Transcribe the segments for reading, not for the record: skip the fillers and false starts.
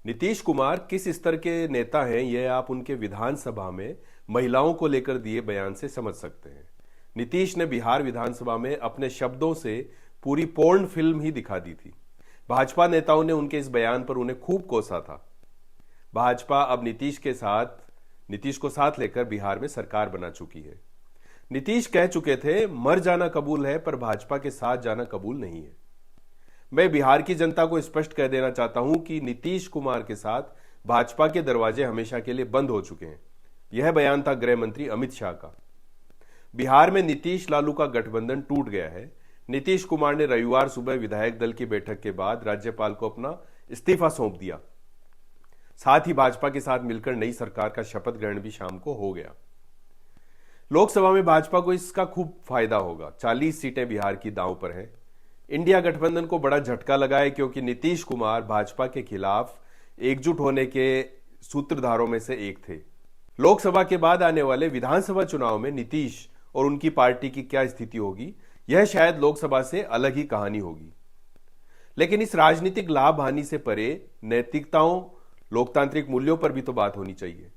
नीतीश कुमार किस स्तर के नेता हैं, यह आप उनके विधानसभा में महिलाओं को लेकर दिए बयान से समझ सकते हैं। नीतीश ने बिहार विधानसभा में अपने शब्दों से पूरी पोर्न फिल्म ही दिखा दी थी। भाजपा नेताओं ने उनके इस बयान पर उन्हें खूब कोसा था। भाजपा अब नीतीश को साथ लेकर बिहार में सरकार बना चुकी है। नीतीश कह चुके थे, मर जाना कबूल है पर भाजपा के साथ जाना कबूल नहीं है। मैं बिहार की जनता को स्पष्ट कह देना चाहता हूं कि नीतीश कुमार के साथ भाजपा के दरवाजे हमेशा के लिए बंद हो चुके हैं। यह बयान था गृह मंत्री अमित शाह का। बिहार में नीतीश लालू का गठबंधन टूट गया है। नीतीश कुमार ने रविवार सुबह विधायक दल की बैठक के बाद राज्यपाल को अपना इस्तीफा सौंप दिया। साथ ही भाजपा के साथ मिलकर नई सरकार का शपथ ग्रहण भी शाम को हो गया। लोकसभा में भाजपा को इसका खूब फायदा होगा। 40 सीटें बिहार की दांव पर हैं। इंडिया गठबंधन को बड़ा झटका लगा है क्योंकि नीतीश कुमार भाजपा के खिलाफ एकजुट होने के सूत्रधारों में से एक थे। लोकसभा के बाद आने वाले विधानसभा चुनाव में नीतीश और उनकी पार्टी की क्या स्थिति होगी, यह शायद लोकसभा से अलग ही कहानी होगी। लेकिन इस राजनीतिक लाभ हानि से परे नैतिकताओं, लोकतांत्रिक मूल्यों पर भी तो बात होनी चाहिए।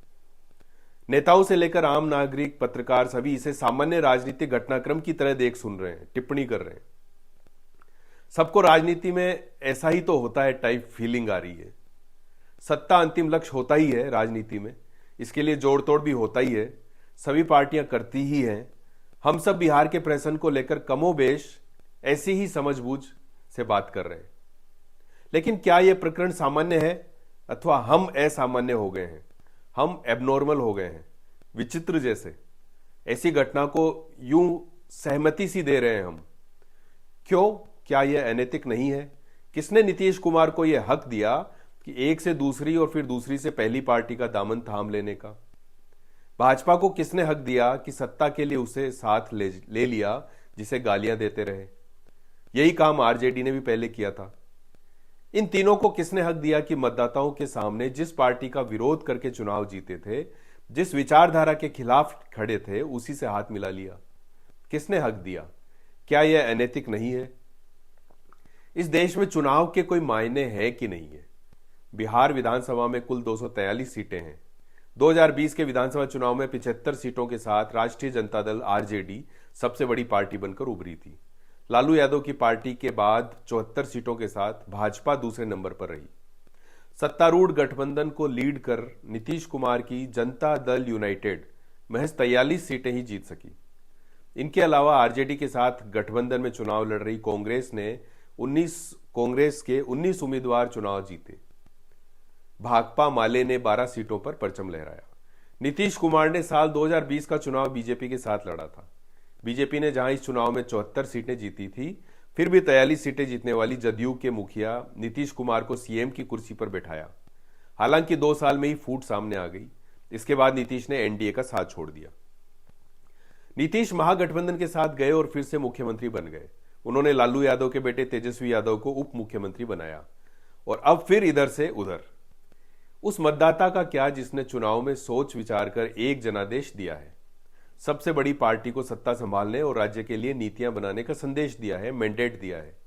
नेताओं से लेकर आम नागरिक, पत्रकार सभी इसे सामान्य राजनीतिक घटनाक्रम की तरह देख सुन रहे हैं, टिप्पणी कर रहे हैं। सबको राजनीति में ऐसा ही तो होता है टाइप फीलिंग आ रही है। सत्ता अंतिम लक्ष्य होता ही है राजनीति में, इसके लिए जोड़ तोड़ भी होता ही है, सभी पार्टियां करती ही हैं। हम सब बिहार के प्रश्न को लेकर कमोबेश ऐसी ही समझबूझ से बात कर रहे हैं। लेकिन क्या यह प्रकरण सामान्य है अथवा हम असामान्य हो गए हैं, हम एबनॉर्मल हो गए हैं, विचित्र जैसे? ऐसी घटना को यूं सहमति सी दे रहे हैं हम क्यों? क्या यह अनैतिक नहीं है? किसने नीतीश कुमार को यह हक दिया कि एक से दूसरी और फिर दूसरी से पहली पार्टी का दामन थाम लेने का? भाजपा को किसने हक दिया कि सत्ता के लिए उसे साथ ले लिया जिसे गालियां देते रहे? यही काम आरजेडी ने भी पहले किया था। इन तीनों को किसने हक दिया कि मतदाताओं के सामने जिस पार्टी का विरोध करके चुनाव जीते थे, जिस विचारधारा के खिलाफ खड़े थे, उसी से हाथ मिला लिया? किसने हक दिया? क्या यह अनैतिक नहीं है? इस देश में चुनाव के कोई मायने हैं कि नहीं है? बिहार विधानसभा में कुल 243 सीटें हैं। 2020 के विधानसभा चुनाव में 75 सीटों के साथ राष्ट्रीय जनता दल आरजेडी सबसे बड़ी पार्टी बनकर उभरी थी। लालू यादव की पार्टी के बाद 74 सीटों के साथ भाजपा दूसरे नंबर पर रही। सत्तारूढ़ गठबंधन को लीड कर नीतीश कुमार की जनता दल यूनाइटेड महज 43 सीटें ही जीत सकी। इनके अलावा आरजेडी के साथ गठबंधन में चुनाव लड़ रही कांग्रेस के 19 उम्मीदवार चुनाव जीते। भाकपा माले ने 12 सीटों पर परचम लहराया। नीतीश कुमार ने साल 2020 का चुनाव बीजेपी के साथ लड़ा था। बीजेपी ने जहां इस चुनाव में 74 सीटें जीती थी, फिर भी 43 सीटें जीतने वाली जदयू के मुखिया नीतीश कुमार को सीएम की कुर्सी पर बैठाया। हालांकि 2 साल में ही फूट सामने आ गई। इसके बाद नीतीश ने एनडीए का साथ छोड़ दिया। नीतीश महागठबंधन के साथ गए और फिर से मुख्यमंत्री बन गए। उन्होंने लालू यादव के बेटे तेजस्वी यादव को उप मुख्यमंत्री बनाया और अब फिर इधर से उधर। उस मतदाता का क्या जिसने चुनाव में सोच विचार कर एक जनादेश दिया है, सबसे बड़ी पार्टी को सत्ता संभालने और राज्य के लिए नीतियां बनाने का संदेश दिया है, मैंडेट दिया है।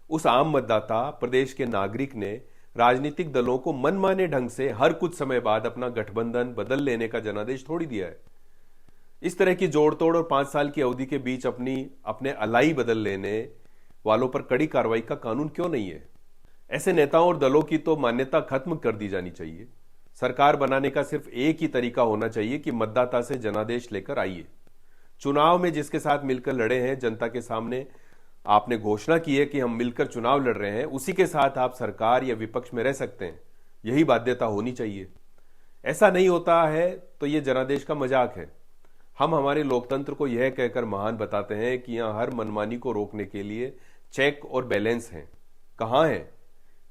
उस आम मतदाता, प्रदेश के नागरिक ने राजनीतिक दलों को मनमाने ढंग से हर कुछ समय बाद अपना गठबंधन बदल लेने का जनादेश थोड़ी दिया है। इस तरह की जोड़तोड़ और 5 साल की अवधि के बीच अपने अलाई बदल लेने वालों पर कड़ी कार्रवाई का कानून क्यों नहीं है? ऐसे नेताओं और दलों की तो मान्यता खत्म कर दी जानी चाहिए। सरकार बनाने का सिर्फ एक ही तरीका होना चाहिए कि मतदाता से जनादेश लेकर आइए। चुनाव में जिसके साथ मिलकर लड़े हैं, जनता के सामने आपने घोषणा की है कि हम मिलकर चुनाव लड़ रहे हैं, उसी के साथ आप सरकार या विपक्ष में रह सकते हैं। यही बाध्यता होनी चाहिए। ऐसा नहीं होता है तो यह जनादेश का मजाक है। हम हमारे लोकतंत्र को यह कहकर महान बताते हैं कि यहां हर मनमानी को रोकने के लिए चेक और बैलेंस हैं। कहां है?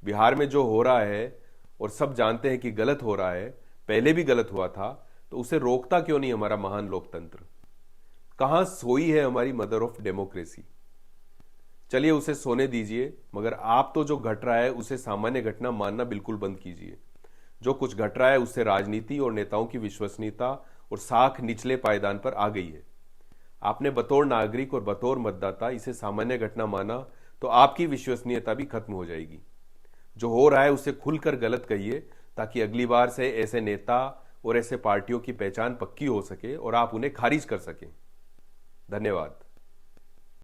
बिहार में जो हो रहा है और सब जानते हैं कि गलत हो रहा है, पहले भी गलत हुआ था, तो उसे रोकता क्यों नहीं हमारा महान लोकतंत्र? कहां सोई है हमारी मदर ऑफ डेमोक्रेसी? चलिए उसे सोने दीजिए, मगर आप तो जो घट रहा है उसे सामान्य घटना मानना बिल्कुल बंद कीजिए। जो कुछ घट रहा है उससे राजनीति और नेताओं की विश्वसनीयता और साख निचले पायदान पर आ गई है। आपने बतौर नागरिक और बतौर मतदाता इसे सामान्य घटना माना तो आपकी विश्वसनीयता भी खत्म हो जाएगी। जो हो रहा है उसे खुलकर गलत कहिए, ताकि अगली बार से ऐसे नेता और ऐसे पार्टियों की पहचान पक्की हो सके और आप उन्हें खारिज कर सकें। धन्यवाद।